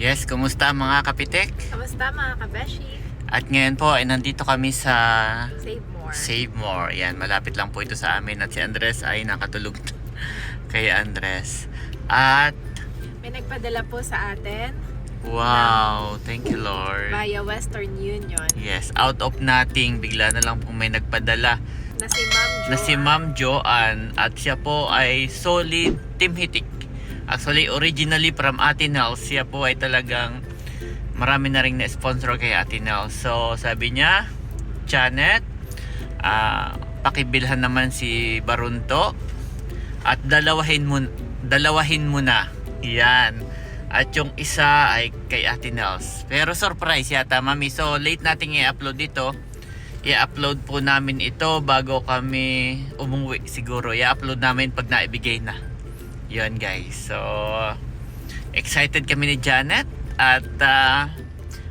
Yes, kumusta mga kapitek? Kamusta mga kabeshi? At ngayon po ay nandito kami sa Save more. Save More. Yan, malapit lang po ito sa amin at si Andres ay nakatulog kay Andres. At May nagpadala po sa atin wow, thank you Lord. via Western Union Yes, out of nothing, bigla na lang po may nagpadala na si Ma'am Jo. na si Ma'am Joanne at siya po ay solid Team Hitik. Actually, originally from Atinel, siya po ay talagang marami na rin na-sponsor kay Atinel. So, sabi niya, Janet, pakibilhan naman si Barunto at dalawahin mo na. Yan. At yung isa ay kay Atinels. Pero surprise yata, Mami. So, late nating i-upload dito. I-upload po namin ito bago kami umuwi siguro. I-upload namin pag naibigay na. Yun guys. So, excited kami ni Janet. At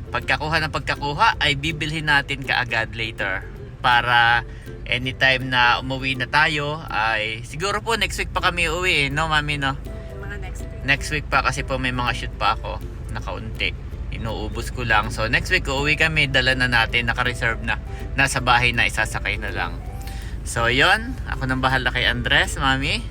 pagkakuha ay bibilhin natin kaagad later. Para anytime na umuwi na tayo ay siguro po next week pa kami uwi no Mami no? Mga next week. Next week pa kasi po may mga shoot pa ako na kaunti. Inuubos ko lang. So next week uuwi kami, dala na natin, naka-reserve na. Nasa bahay na, isasakay na lang. So yon, ako nang bahala kay Andres, Mami.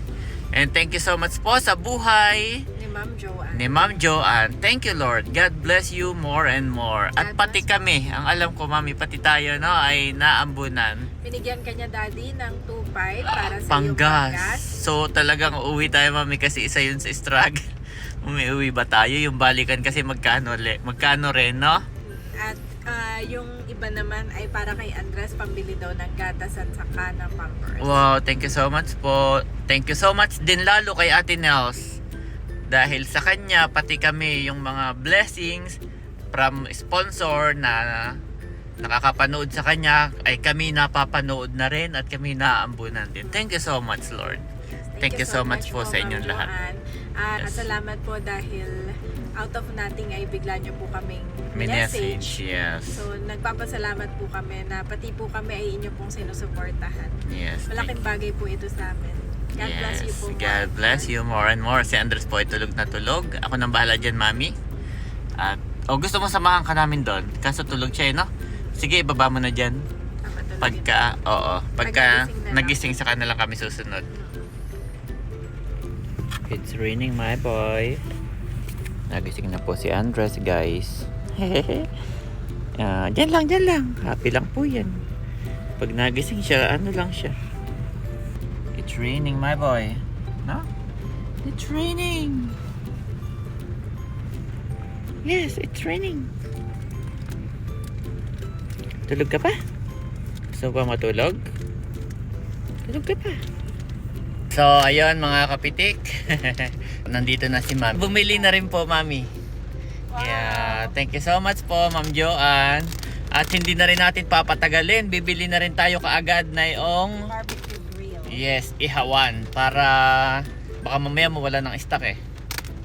And thank you so much po sa buhay Ni Ma'am Joanne. ni Ma'am Joanne. Thank you Lord. God bless you more and more. At God pati bless kami, ang alam ko Mami, pati tayo no ay naambunan. Binigyan kanya daddy ng 2.5 para sa iyong Panggas. panggas. So talagang uuwi tayo Mami kasi isa yun sa struggle. Umuwi ba tayo? Yung balikan kasi magkano rin no? At yung iba naman ay para kay Andres, pambili daw ng gatas at saka ng Pampers. Wow, thank you so much po. Thank you so much din lalo kay Ate Nels. Dahil sa kanya, pati kami yung mga blessings from sponsor na nakakapanood sa kanya ay kami napapanood na rin at kami naaambunan din. Thank you so much Lord. Thank you so much po sa inyong Ma'am lahat. Joanne. At Yes. salamat po dahil out of nothing ay bigla niyo po kaming May message. message, yes. So nagpapasalamat po kami na pati po kami ay inyo pong sinusuportahan. Yes. Malaking bagay po ito sa amin. God bless you po. God bless you more and more. Si Andres po ay tulog na tulog. Ako nang bahala dyan, Mami. At, gusto mo samahan ka namin doon? Kaso tulog siya, no? Sige, ibaba mo na dyan. Pagka Pagkagising na lang. nagising sa kanila kami susunod. It's raining, my boy. Nagising na po si Andres, guys. Dyan lang. Happy lang po yan. Pag nagising siya, ano lang siya. It's raining, my boy. No? It's raining. Yes, it's raining. Tulog ka pa? Gusto ba matulog? Tulog ka pa? So, ayun mga kapitik. Nandito na si Mami. Bumili na rin po, Mami. Wow. Yeah, thank you so much po, Ma'am Joanne. At hindi na rin natin papatagalin. Bibili na rin tayo kaagad na yung Barbecue grill. yes, ihawan. Para baka mamaya mawala ng stock eh.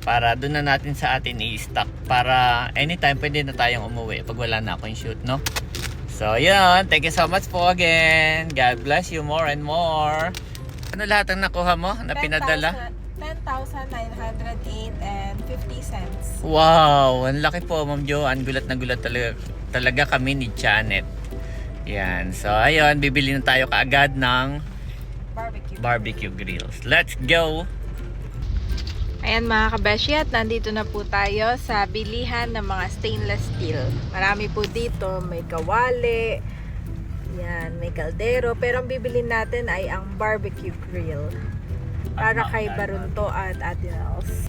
Para doon na natin sa atin i-stock. Para anytime pwede na tayong umuwi pag wala na akong shoot, no? So, yun. Thank you so much po again. God bless you more and more. Ano lahat ang nakuha mo na pinadala? 10,908 and 50 cents. Wow, ang laki po, Ma'am Joanne. Gulat na gulat talaga kami ni Janet. Yan. So, ayun. Bibili na tayo kaagad ng barbecue grills. Let's go! Ayan mga kabeshi, at nandito na po tayo sa bilihan ng mga stainless steel. Marami po dito, may kawali, yan, may kaldero, pero ang bibilin natin ay ang barbecue grill para kay Barunto at Atinels.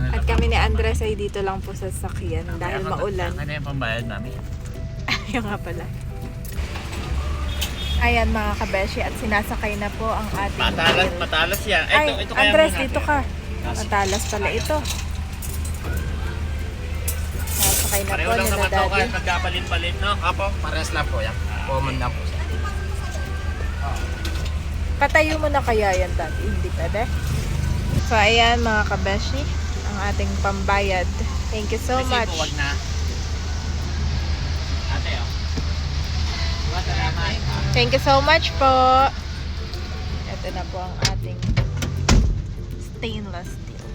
At kami ni Andres ay dito lang po sa sakyan dahil maulan. Ano yung pambayad namin? Ayun nga pala. Ayan mga kabeshi, at sinasakay na po ang ating grill. Matalas yan. Ay, Ito kaya Andres, muna dito natin. ka. Matalas pala ito. Sasakay na Pareho po lang nila naman ito daddy. kahit magkapalit-palit, no? Apo, parehas lang po yan. Common lang po siya. Patayo mo na kaya yan daddy, hindi pwede. So ayan mga kabeshi, ang ating pambayad. Thank you so Kasi much. po, wag na. Ate, oh. Salamat. Thank you so much po. Ito na po ang ating stainless steel.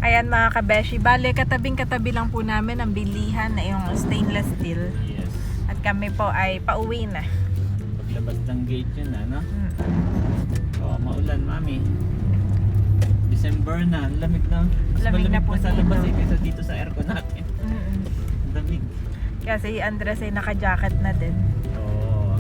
Ayan mga kabeshi, bale katabing-katabi lang po namin ang bilihan na yung stainless steel. Yes. At kami po ay pauwi na. Paglabas ng gate yun, ano? Oh, maulan, mami. December na, ang lamig na. Mas Lamig na malamig po pa sa dito. labas kaysa dito sa aircon natin. Ang lamig. Kaya si Andres ay naka-jacket na din. Oo.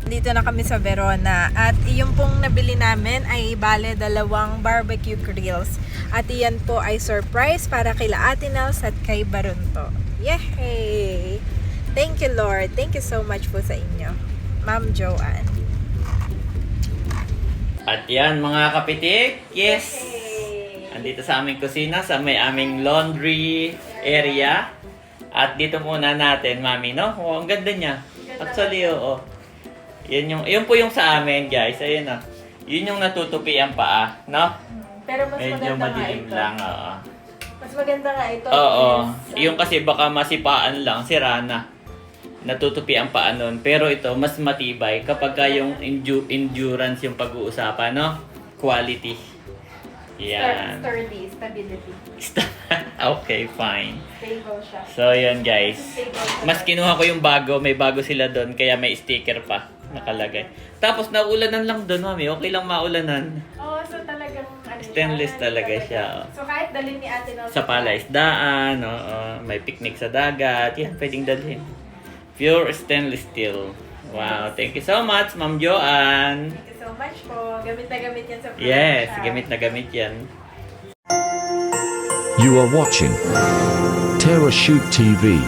Dito na kami sa Verona at yung pong nabili namin ay bale 2 barbecue grills at iyan po ay surprise para kila Ate Nels at kay Barunto. Yay! Thank you Lord. Thank you so much po sa inyo, Ma'am Joanne. At yan mga kapitik, yes! Andito sa aming kusina, sa may aming laundry area. At dito muna natin, mami, no? Oh, ang ganda niya. Actually, oo. Yun po yung sa amin, guys. Ayun, no? Yun yung natutupi ang paa, no? Pero mas Medyo maganda nga madilim ito. lang, oo. Mas maganda nga ito. Oo. Yes. Yung kasi baka masipaan lang, sira na. Natutupi ang paa nun. Pero ito, mas matibay kapag ka yung endurance yung pag-uusapan, no? Quality. Yan. Sturdy, stability. Okay, fine. Stable siya. So, yun guys. Stable siya. Mas kinuha ko yung bago. May bago sila doon. Kaya may sticker pa nakalagay. Tapos, naulanan lang doon, mami. Okay lang maulanan. Oh, so talagang ano Stainless talaga siya. So kahit dalhin ni Ate Nels Sa palaisdaan, may picnic sa dagat. Yan, pwedeng dalhin. Pure stainless steel. Wow, thank you so much, Ma'am Joanne. Thank you so much po. Gamit na gamit yan sa Yes, probinsya. gamit na gamit yan. You are watching Terra Shoot TV.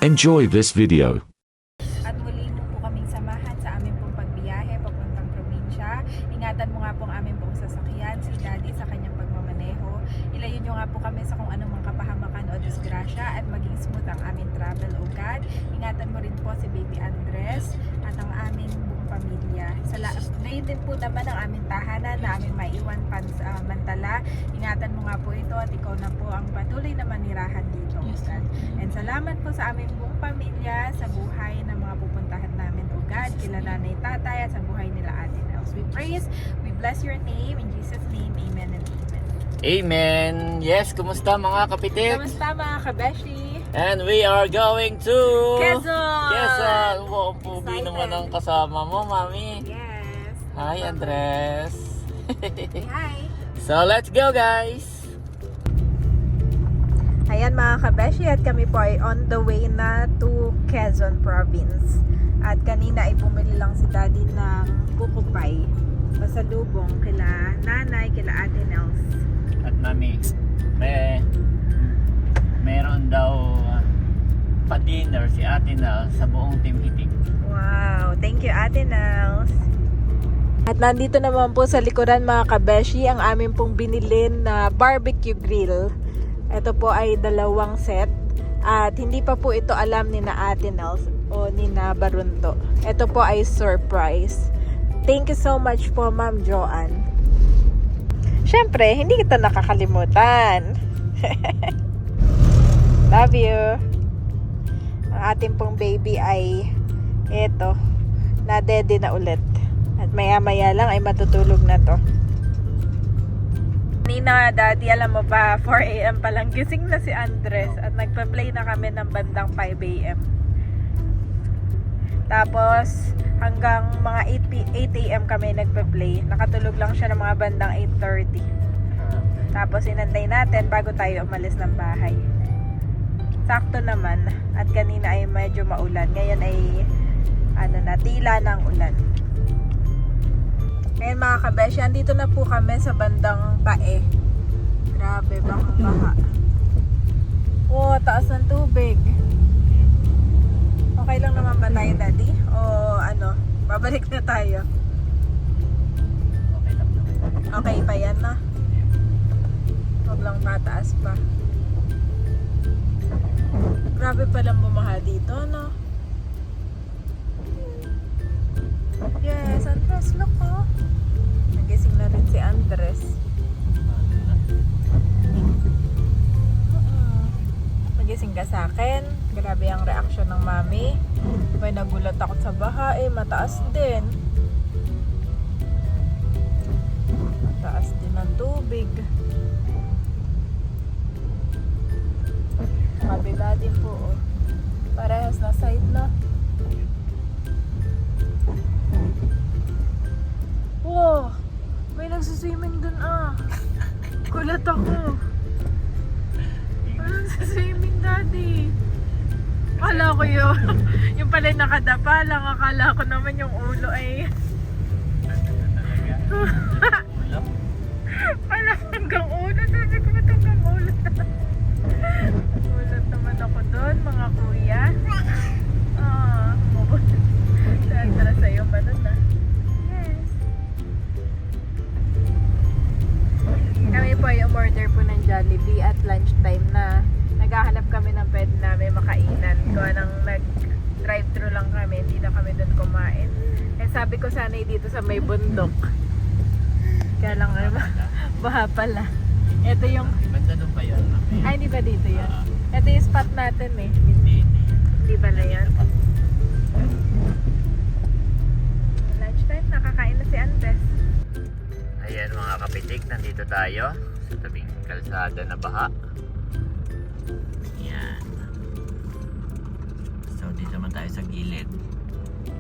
Enjoy this video. At muli mo po kaming samahan sa aming pong pagbiyahe papuntang probinsya. Ingatan mo nga po ang aming pong sasakyan, si Daddy sa kanyang pagmamaneho. Ilayo nyo nga po kami sa kung anumang kapahamakan o disgrasya at maging smooth ang aming travel, O God. Ingatan mo rin po si Baby Andres at ang aming buong pamilya. Ngayon din po naman ang aming tahanan na aming maiwan pansamantala. Ingatan mo nga po ito at ikaw na po ang patuloy na manirahan dito, O God. And salamat po sa aming buong pamilya, sa buhay ng mga pupuntahan namin, O God, kila nanay, tatay, at sa buhay nila Ate Nels. We praise, we bless your name, in Jesus' name, amen and amen. Amen! Yes, kumusta mga kapitik? Kamusta mga kabeshi? And we are going to... Quezon! Quezon! Wow, ang pugi Excited. naman ang kasama mo, mami. Yes. Hi, Andres. Hi. So, let's go, guys! Ayan mga kabeshi, at kami po ay on the way na to Quezon Province. At kanina ay bumili lang si Daddy ng kukupay. Pasalubong kila nanay, kila Ate Nels. At mami, meron daw pa-dinner si Ate Nels sa buong Team Hitik. Wow, thank you Ate Nels. At nandito naman po sa likuran mga kabeshi ang aming pong binilin na barbecue grill. Ito po ay 2 set at hindi pa po ito alam ni na Ate Nels o ni na Barunto. Ito po ay surprise. Thank you so much po Ma'am Joanne. Syempre, hindi kita nakakalimutan. Love you. Ang ating pong baby ay eto, nadede na ulit. At maya-maya lang ay matutulog na to. Kanina, Daddy, alam mo pa, 4 AM pa lang gising na si Andres at nagpa-play na kami ng bandang 5 AM. Tapos, hanggang mga 8 AM kami nagpa-play. Nakatulog lang siya ng mga bandang 8:30. Tapos, inantay natin bago tayo umalis ng bahay. Sakto naman. At kanina ay medyo maulan. Ngayon ay tila ng ulan. Ngayon mga kabeshi, andito na po kami sa bandang Pae. Grabe, bakang baha. Oh, taas ng tubig. Okay lang naman ba tayo, Daddy? O babalik na tayo? Okay lang naman. Okay pa yan na? Huwag lang tataas pa. Grabe palang bumaha dito, no? Yes, Andres, look, oh. Nagising na rin si Andres. Nagising ka sa akin. Grabe ang reaction ng mami. May nagulat ako sa baha, mataas din. tubig. Kabila din po. Oh. Parehas na side na. Wow! May nagsuswimming dun ah. Kulat ako. May nagsuswimming, Daddy. Akala ko yun. Yung pala yung nakadapa lang. Akala ko naman yung ulo ay... Pala hanggang ulo. Sabi ko ba't hanggang ulo? Ulat naman ako doon, mga kuya. Tara sa'yo ba nun ah? Yes. Kami po ay umorder po ng Jollibee at lunchtime na. Naghahanap kami ng pwede namin makainan. Kung anong nag-drive-thru lang kami, hindi na kami doon kumain. Eh sabi ko sana'y dito sa may bundok. Kaya lang baha pala. Ito yung... Banda doon pa yun. Ay, hindi ba dito yun? Ito yung spot natin eh. Hindi pala yun. Lunchtime, nakakain na si Andres. Ayan mga kapitik, nandito tayo sa tabing kalsada na baha. Ayan. So dito naman tayo sa gilid.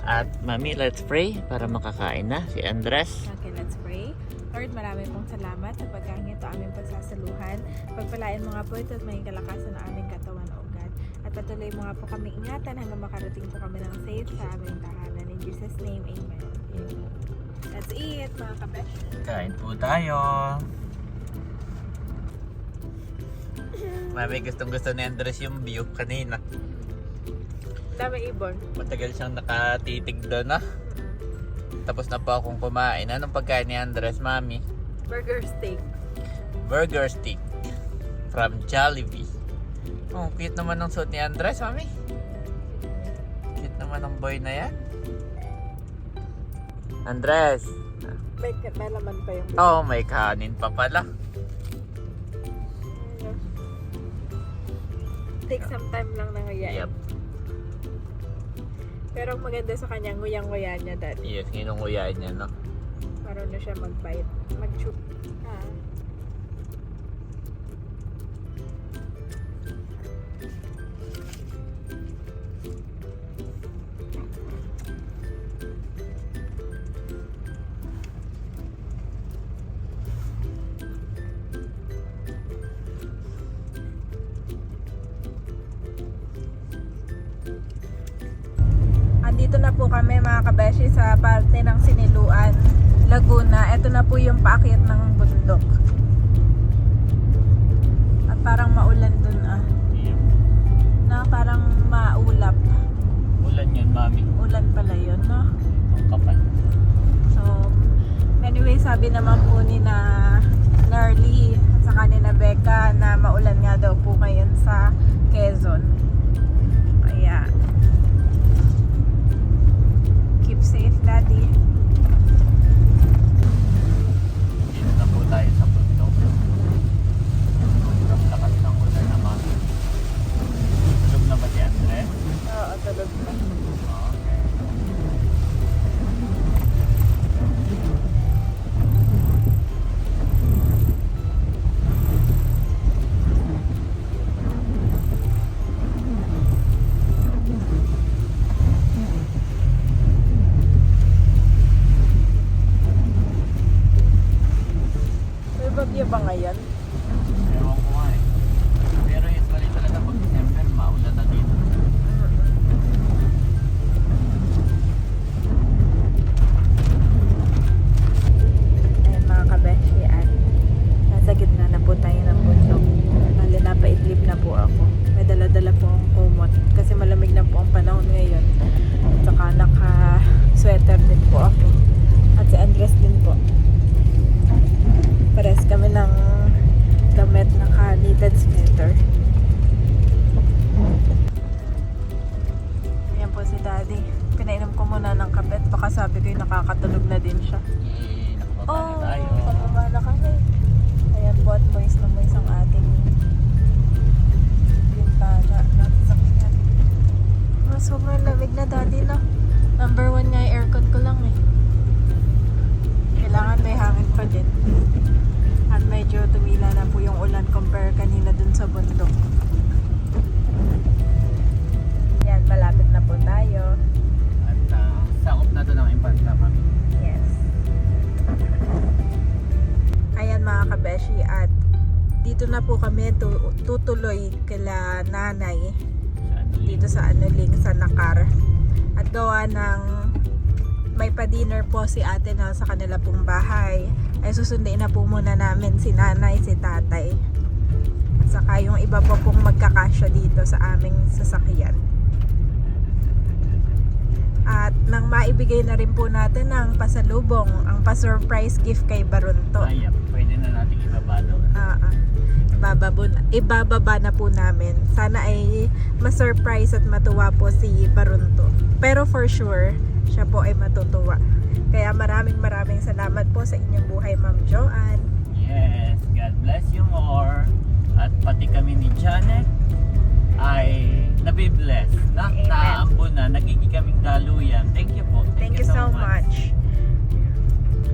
At mami, let's pray para makakain na si Andres. Okay, let's pray. Lord, marami pong salamat sa pagkain ito aming pagsasaluhan. Pagpalain mo nga po ito at may kalakasan ng aming katawan, O God. At patuloy mo nga po kami ingatan hanggang makarating po kami ng safe sa aming tahanan. In Jesus' name, Amen. That's it, mga kabesh. Kain po tayo. Mami, gustong-gusto ni Andres yung view kanina. Dami ibon. Matagal siyang nakatitig doon ah. Tapos na po akong kumain. Anong pagkain ni Andres, mami? Burger steak. Burger stick from Jollibee. Oh, cute naman ng suit ni Andres, mami. Cute naman ng boy na yan. Andres. May laman pa yung Oh, may kanin pa pala. Take some time lang na ngayon. Yep. Pero ang maganda sa kanya, nguyang-nguya niya, Daddy. Yes, nginunguyain niya, no? Marunong siya mag-bite. Mag-chew. Andito na po kami mga kabeshi sa parte ng Siniluan, Laguna. Ito na po yung paakyat ng bundok. At parang maulan dun ah. Yep. Na parang maulap. Ulan yun, mami. Ulan pala yun, no? Ang kapal. So, anyway, sabi naman po ni na Nerly at saka ni na Becca na maulan nga daw po ngayon sa Quezon. Kaya, keep safe, Daddy. Dito na po tayo sa bundok. Ang lakas ng ulan na, mami. Tulog na ba si Andres? Oo, tulog na. Okay. May bagyo ba ngayon? Ewan ko nga eh. Pero usually talaga pag December, maulan na dito. Ayan mga kabeshi, at nasa gitna na po tayo ng bundok. Bali napaidlip na po ako. May dala-dala po ang kumot kasi malamig na po ang panahon ngayon. At saka naka-sweater din po ako. At si Andres din po. Pares kami ng damit naka-knitted sweater. Ayan po si Daddy. Pinainom ko muna ng kape at baka sabi ko yung nakakatulog na din siya. Nakababa na tayo. Pababa na kami. Ayan po at moist na moist ang ating bintana. Nasasakyan. Oh, sobrang lamig na, Daddy, no? Number 1 nga yung aircon ko lang eh. Kailangan may hangin pa din. At medyo dito na po kami tutuloy kila nanay dito sa Anuling, sa Nakar. At gawa ng may pa-dinner po si ate na sa kanila pong bahay, ay susundin na po muna namin si nanay, si tatay. At saka yung iba po pong magkakasya dito sa aming sasakyan. At nang maibigay na rin po natin ang pasalubong, ang pa-surprise gift kay Barunto. Ay, pwede na natin ibabalo. Ibababa na po namin. Sana ay ma-surprise at matuwa po si Barunto. Pero for sure, siya po ay matutuwa. Kaya maraming salamat po sa inyong buhay, Ma'am Joanne. Yes, God bless you more. At pati kami ni Janet ay nabibless. Amen. Naambo na, nagiging kaming daluyan. Thank you po. Thank you so much.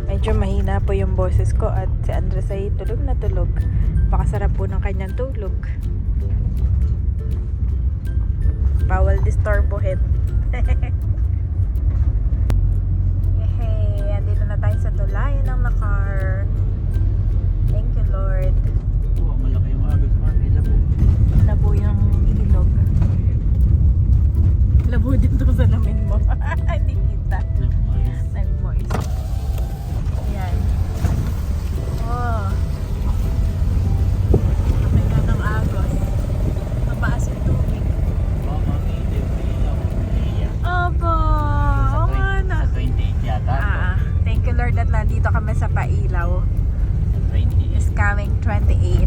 Medyo mahina po yung boses ko at si Andres ay tulog na tulog. Baka sarap po ng kanyang tulog. Bawal disturbohin. Yehey! Andito na tayo sa tulay ng Nakar. Thank you, Lord. Oh, malaki yung agos, mami. Labo yung ilog. Labo din to sa lamin mo. Hindi kita. Nag-moist. Ayan. Oh. Laki na ng agos. Mataas yung tubig. Oh, mami. Hindi mo ilaw. Iya. Opo. Oo nga na. Sa 28 yata. Thank you, Lord, at nandito kami sa Pailaw. 28. Is coming 28.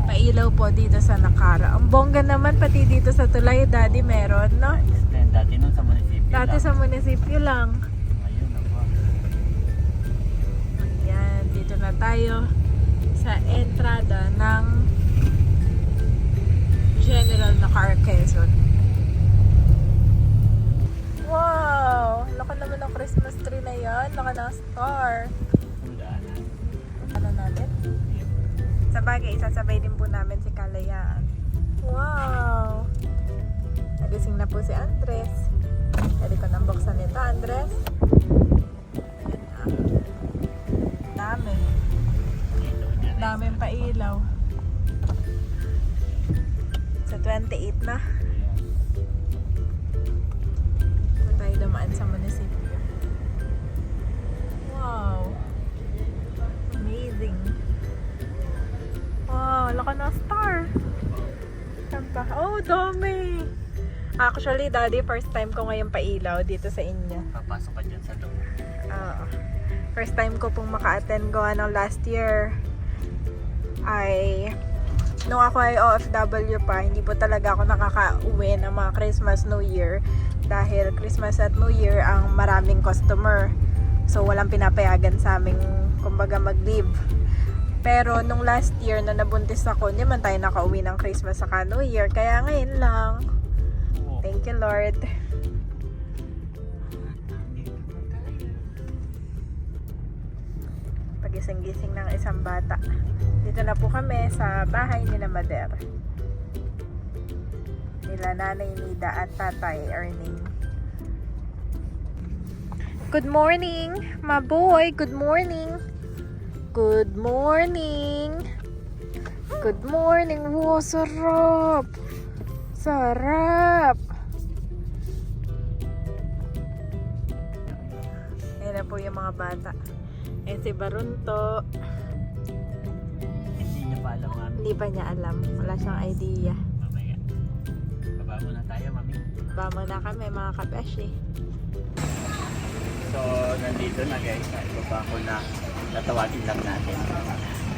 Pailaw po dito sa Nakara. Ang bongga naman pati dito sa Tulay, Daddy, meron, no? Then, dati nun sa munisipyo Dati lang. sa munisipyo lang. Ayun, ako. Ayan, dito na tayo sa entrada ng General Nakar, Quezon. Wow! Laka naman ng Christmas tree na yan. Laka ng star. Sundaanan. Ano natin? Sa bagay, sasabay din po namin si Kalayaan. Wow! Nagising na po si Andres. Pwede ko nang buksan ito, Andres. Dami. Daming pailaw. Sa 28 na. Ito tayo dumaan sa munisipyo. Wow! Amazing. Wow, laka na star. Saan pa? Oh, dami. Actually, Daddy, first time ko ngayon pailaw dito sa inyo. Papasok ka dyan sa loob. First time ko pong maka-attend gawa ng last year. Nung ako ay OFW pa, hindi po talaga ako nakaka-uwi ng mga Christmas, New Year. Dahil Christmas at New Year ang maraming customer. So, walang pinapayagan sa aming, kumbaga, mag-leave. Pero nung last year na nabuntis ako, hindi man tayo nakauwi ng Christmas sa New Year. Kaya ngayon lang. Thank you, Lord. Pagising-gising ng isang bata. Dito na po kami sa bahay nila Mader. Nila Nanay Nida at Tatay Erning. Good morning, my boy. Good morning. Good morning. Good morning. Wow, sarap. Sarap. Ayan na po yung mga bata. Ayan si Barunto. Hindi niya pa alam, mami. Hindi pa niya alam. Wala siyang idea. Mamaya. Baba muna tayo, mami. Baba muna kami mga kabeshi. So, nandito na guys. Ibaba ko na. Tatawagin lang natin.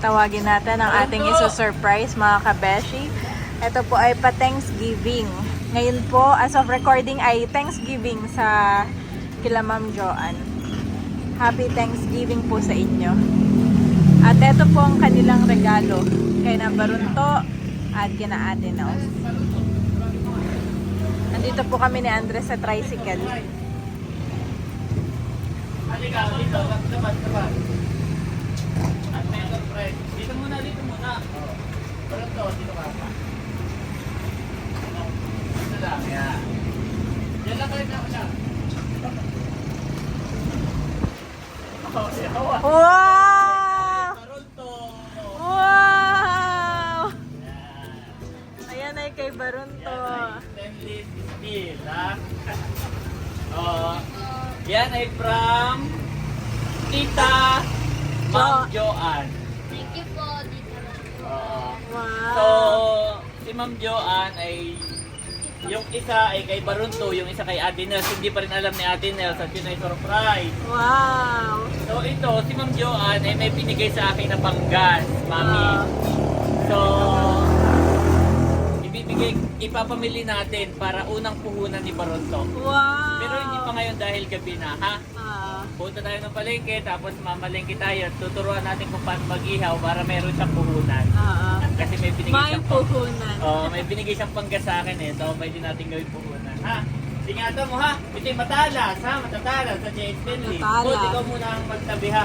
Tawagin natin ang ating iso-surprise mga kabeshi. Ito po ay pa-Thanksgiving. Ngayon po, as of recording, ay Thanksgiving sa kila Ma'am Joanne. Happy Thanksgiving po sa inyo. At ito po ang kanilang regalo kay na Barunto at kina Ate Nels. Nandito po kami ni Andres sa tricycle. Halika, dito. Dapat. At may surprise. Dito muna. Barunto, dito ka pa. Dito lang, yan. Yan lang kayo na ako siya. Wow! Barunto! Wow! Yan ay from Tita Ma'am Joanne. Thank you po, Tita Ma'am. Oo. Wow. So, si Ma'am Joanne ay yung isa ay kay Barunto, yung isa kay Ate Nels. Hindi pa rin alam ni Ate Nels at yun ay surprise. Wow. So ito, si Ma'am Joanne ay may binigay sa akin na panggas, Mami. So, ipapamili natin para unang puhunan ni Barunto. Wow. Pero hindi pa ngayon dahil gabi na, ha? Punta tayo ng palengke, tapos mamalengke tayo at tuturuan natin kung paano mag-ihaw para meron siyang puhunan. Kasi may binigay May siyang puhunan. may binigay siyang panggas sa akin eh. So, pwede natin gawin puhunan. Ha? Ingatan mo ha. Ito yung matalas ha. Matatalas sa J.H. Bentley. Matalas. Good, ikaw muna ang magtabi ha.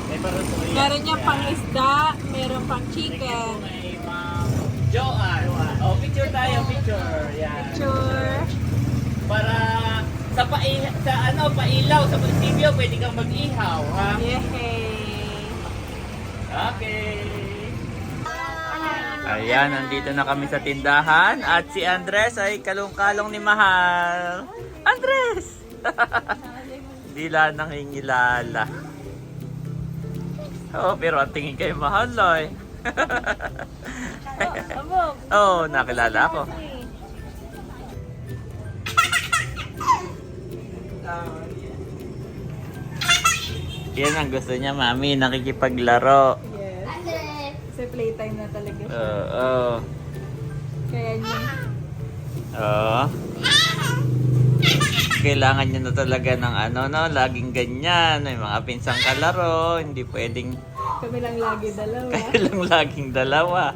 May Barunto yan. Meron niya pang isda, meron pang Thank you po chicken. kay Ma'am Joanne. Oh, picture tayo, picture. Yan. Sure. Para sa pailaw sa munisipyo, pwede kang mag-ihaw, ha? Yay. Okay. Ayan, nandito na kami sa tindahan at si Andres ay kalong-kalong ni Mahal. Andres! Dila nangingilala. Oh, pero ang tingin kay Mahal ay. Oh, nakilala ako. Yan ang gusto niya, Mami, nakikipaglaro. Yes. Andre, Kasi playtime na talaga siya. Oo. Kaya niya. Oo. Kailangan niya na talaga ng laging ganyan. May mga pinsang kalaro, hindi pwedeng Kami lang lagi dalawa. kailang laging dalawa.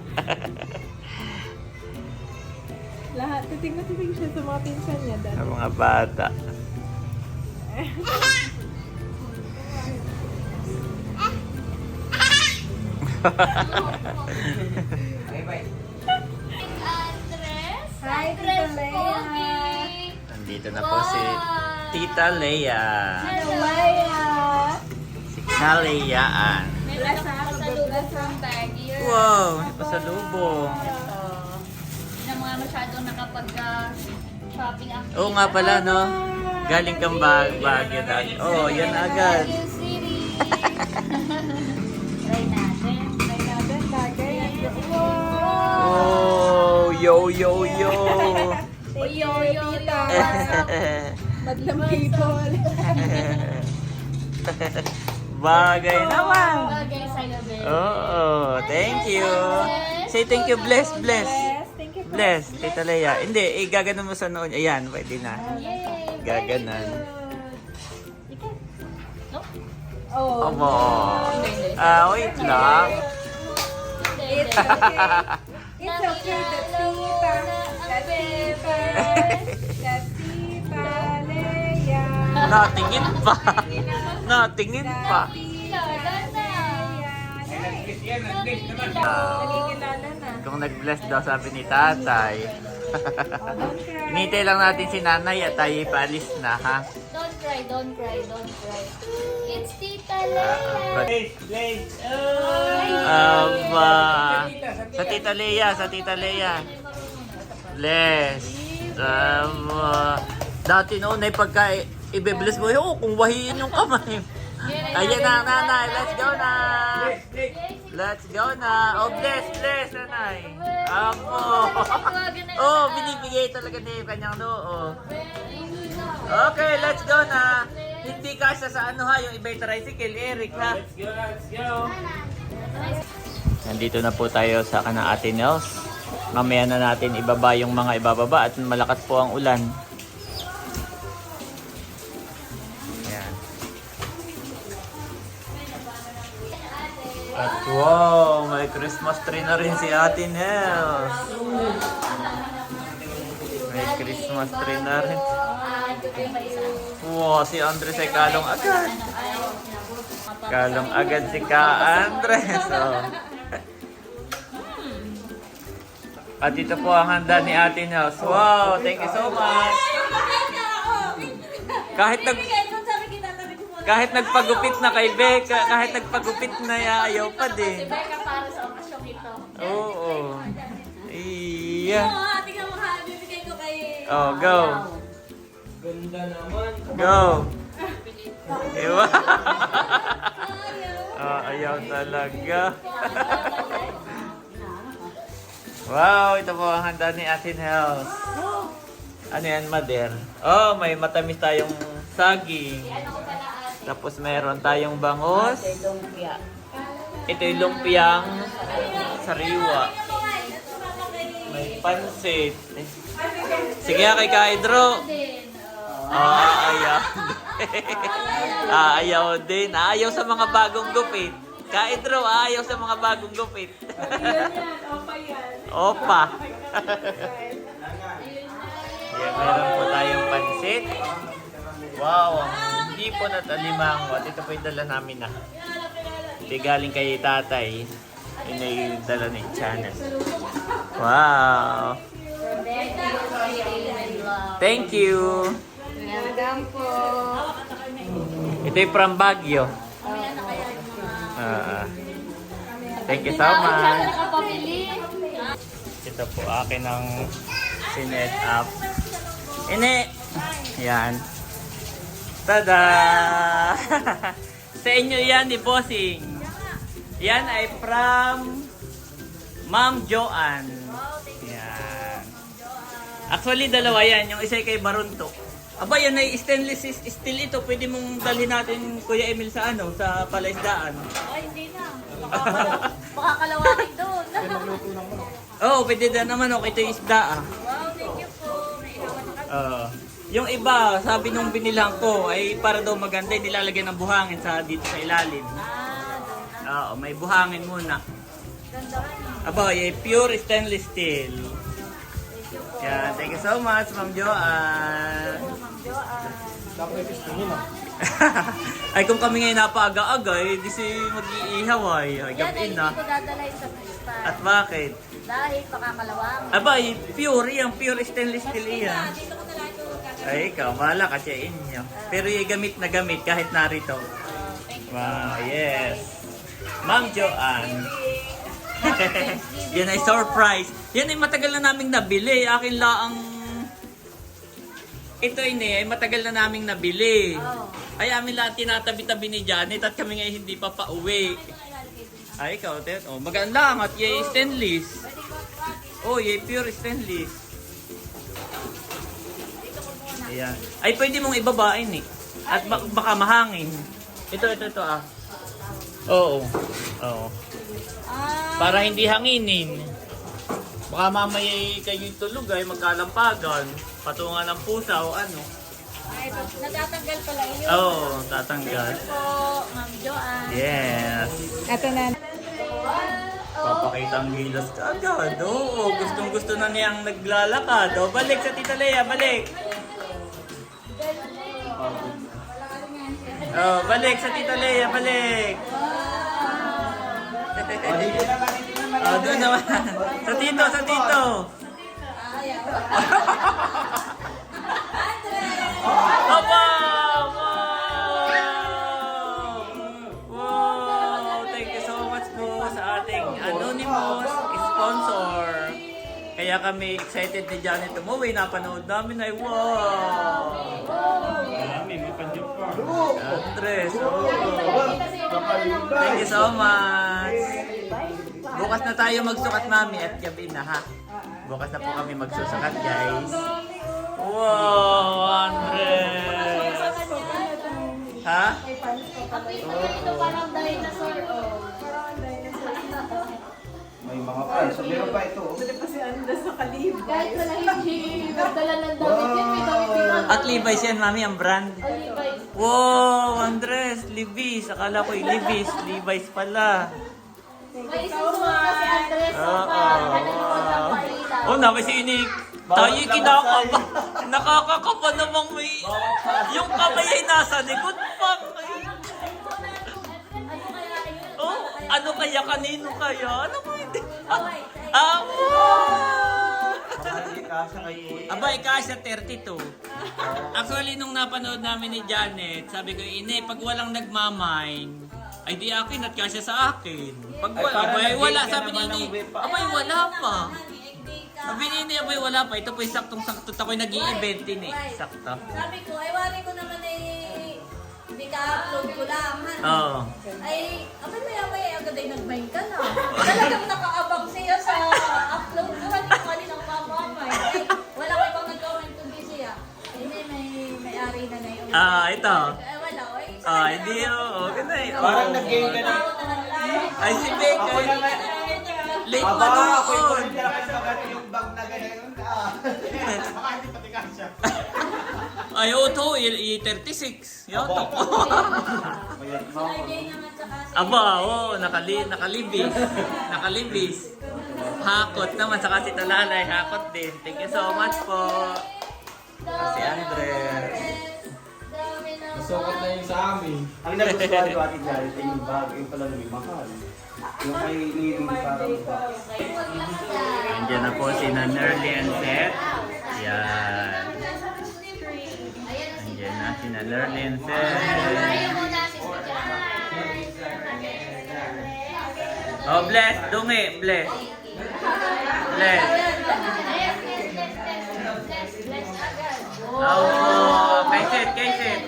Lahat. Titingnan siya sa mga pinsan niya dati. Ang mga bata. Andres. Hi, Andres Tita Lea. Pogi. Nandito na po si Tita Lea. Maya! Si Kalayaan. Meron ako pasalubong from Baguio. Wow, may pasalubong. Hindi na mga masyadong nakapag-shopping ako. Oo nga pala, no? Galing kang Baguio dati. Oh, yan agad. Baguio City. Try natin. Try natin. Bagay. Oh, yo, yo, yo. Thank you, Yo, tita. yo. Madlam people. Bagay naman. Bagay sa'yo, babe. Oh, thank you. Say thank you, bless, bless. Yes, thank you. Bless, Tita Lea. Hindi, gaganon mo sa noon. Ayan, pwede na. Yay! Gaganon. Ikaw. No? Oh. Opo. Wait lang. It's okay. It's okay. That's tita. That's tita Lea. Natingin pa. Natingin pa. Nakikilala na. Kung nag-bless daw sabi ni tatay. Hinintay lang natin si nanay at tayo ipaalis na, ha? Don't cry, don't cry, don't cry. It's Tita Lea. Bless. Aba. Sa Tita Lea, sa Tita Lea. Bless. Aba. Dati noon ay pagka i-bless mo, kung wahiin yung kamay. Ayan na, nanay. Let's go na. Let's go na. Oh, bless, bless, nanay. Amo. Oh, binibigay talaga niya yung kanyang noo. Okay, let's go na. Hindi kasya sa yung iba'y tricycle, Eric, ha? Let's go, let's go. Nandito na po tayo sa kanang Ate Nels. Mamaya na natin ibaba yung mga ibababa at malakas po ang ulan. Ayan. At wow, may Christmas tree na rin si Ate Nels. May Christmas tree na rin. Wow, si Andres ay kalong agad. Kalong agad si Ka Andres. Oh. At ito po ang handa ni Ate Nels. Wow, thank you so much. Kahit nagpagupit na kay Becca, kahit nagpagupit na ayaw pa din. Becca para sa okasyong ito. Oo. Iya. Tingnan mo ha, bibigay ko kay... Oh, go. Ganda naman. Go. Ewa. Ayaw talaga. Wow, ito po ang handa ni Ate Nels. Ano yan, Mader? Oh, may matamis tayong saging. Tapos meron tayong bangus. Ito yung lumpiang sariwa. May pansit. Sige nga kay Kaidro. Ayaw. Ayaw din. Ayaw sa mga bagong gupit. Kaidro, ayaw sa mga bagong gupit. Opa. Yan, meron po tayong pansit. Wow, ang hipon at alimango. At ito po yung dala namin na. Ito galing kay tatay. Yun na yung dala ni Channel. Wow. Thank you. Welcome po. Ito yung from Baguio. Thank you so much. Ito po akin ang sinet up. Ini. Yan. Tada! Sa inyo yan ni Bossing. Yan ay from Ma'am Joanne. Yan. Actually, dalawa yan. Yung isa ay kay Barunto. Aba, yan ay stainless steel ito. Pwede mong dalhin natin, Kuya Emil, sa ano? Sa palaisdaan. Ay, hindi na. Baka kalawangin doon. Oo, pwede na naman. Okay, ito yung isda. Wow, thank you po. Nailawan na kami. Yung iba, sabi nung binilang ko, ay para daw maganda, nilalagyan ng buhangin dito sa ilalim. Oo, may buhangin muna. Aba, yung pure stainless steel. Yan, thank you so much, Ma'am Joanne. Ay, kung kami ngayon napaaga-aga, di si mag-iihaw ay. Ay, Yan ay gabi hindi na. ko dadalhin sa pista. At bakit? Dahil pakakalawangin. Aba, pure yan, pure stainless steel yan. Ay, ikaw, bahala ka sa inyo. Pero yung gamit na gamit kahit narito. Wow, yes. Ma'am Joanne. Yan ay surprise. Yan ay matagal na naming nabili. Akin laang... Ito ay matagal na naming nabili. Ay, amin lang tinatabi-tabi ni Janet at kami ngayon hindi pa pauwi. Ay, ikaw, magaan lang at yung stainless. Oh, yung pure stainless. Ayan. Ay, pwede mong ibabain eh. At baka mahangin. Ito ah. Oo. Para hindi hanginin. Baka mamaya kayo tulog ay magkalampagan. Patungan ng pusa o ano. Ay, natatanggal pala yun. Oo, tatanggal. Po, Ma'am Joanne. Yes. Ito na. Papakita ang gilas ka agad. Oo, gustong-gusto na niyang naglalakad. O, balik sa Tita Lea, balik. Oh, balik sa Tita Lea, balik. Oh, doon naman. Sa tito. Aba! Wow! Thank you so much po sa ating anonymous sponsor. Kaya kami excited ni Janet umuwi. Napanood namin ay wow! Andres, thank you so much. Bukas na tayo magsukat, Mami, at gabi na, ha? Bukas na po kami magsusukat, guys. Wow, Andres! Ha? Ito parang dinosaur, oh. May mga fans. So, meron pa ito. Kahit wala hindi magdala ng damit yan, may damit din. At Levi's yan, Mami, ang brand. Levi's. Wow, Andres, Levi's. Akala ko yung Levi's pala. May isusunod na si Andres. Oh, napasinig. Tayo kinakaba. Nakakakaba namang may... Yung kamay ay nasa likod pa. Oh, ano kaya? Kanino kaya? Ano mo hindi? Abay, kasya 32. Actually, nung napanood namin ni Janet, sabi ko, pag walang nagmamine, ay di akin at kasya sa akin. Pag wala, sabi ni abay, wala pa. Sabi ni abay, wala pa. Ito po yung saktong-sakto. Ako'y nag-i-event din eh. Sakto. Sabi ko, ay wari ko naman hindi ka ka-upload ko lang, ha? Oo. Ay, maya-maya agad ay nag-main ka na. Talagang nakaabang siya sa upload ko. Kanina kumamamay. Ay, wala ko ibang nag-comment kung busy ah. Hindi, may-ari na yun. Ito. Wala, ay. Hindi, oo. Ganda eh. Parang nag-game ka na. Ay, si Beck. Late pa Aba, ako doon. yung pinakasagad yung bag na ganyan. Baka hindi pati kasya. Ay, ito, i-36. Yun, to. Aba, oo, nakalibis. Nakalibis. Hakot naman, saka si Talalay, hakot din. Thank you so much po. Si Andres. Masukot na yung sa amin. Ang nagustuhan ko atin dahil yung bag, yung pala lumimahal. Yung kay Lily parang box. Andiyan na po si Nerly and Seth. Yan. Andiyan na si Nerly and Seth. Oh, bless. Dungi, bless. Bless. Oh, kay Seth.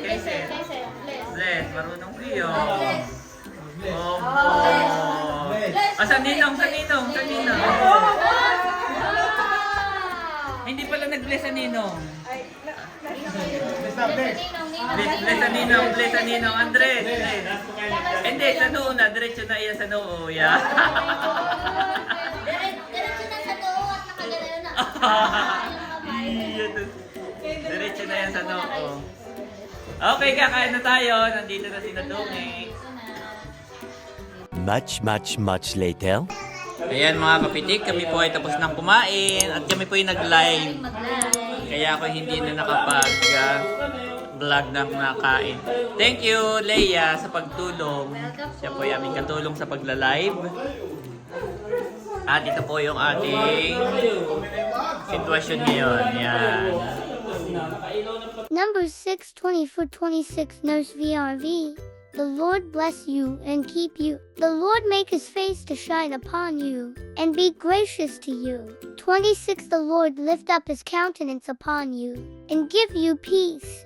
Bless, marunong kayo. Oh. Sa ninong. Hindi pala nag-bless sa ninong. Bless sa ninong. Andres. Hindi, sa noo na. Diretso na iya sa noo. Yeah. Diretso na sa doon at nakagalaw na. Diretso na yan sa noo. Okay, kakain na tayo. Nandito na si Nadungi. Much later. Ayan mga kapitik, kami po ay tapos ng kumain at kami po ay nag-live. Kaya ako hindi na nakapag-vlog ng nakain. Thank you, Leia, sa pagtulong. Siya po ay aming katulong sa pagla-live. At ito po yung ating sitwasyon ngayon. Yan. Number 62426 Nurse VRV. The Lord bless you and keep you. The Lord make his face to shine upon you and be gracious to you. 26 The Lord lift up his countenance upon you and give you peace.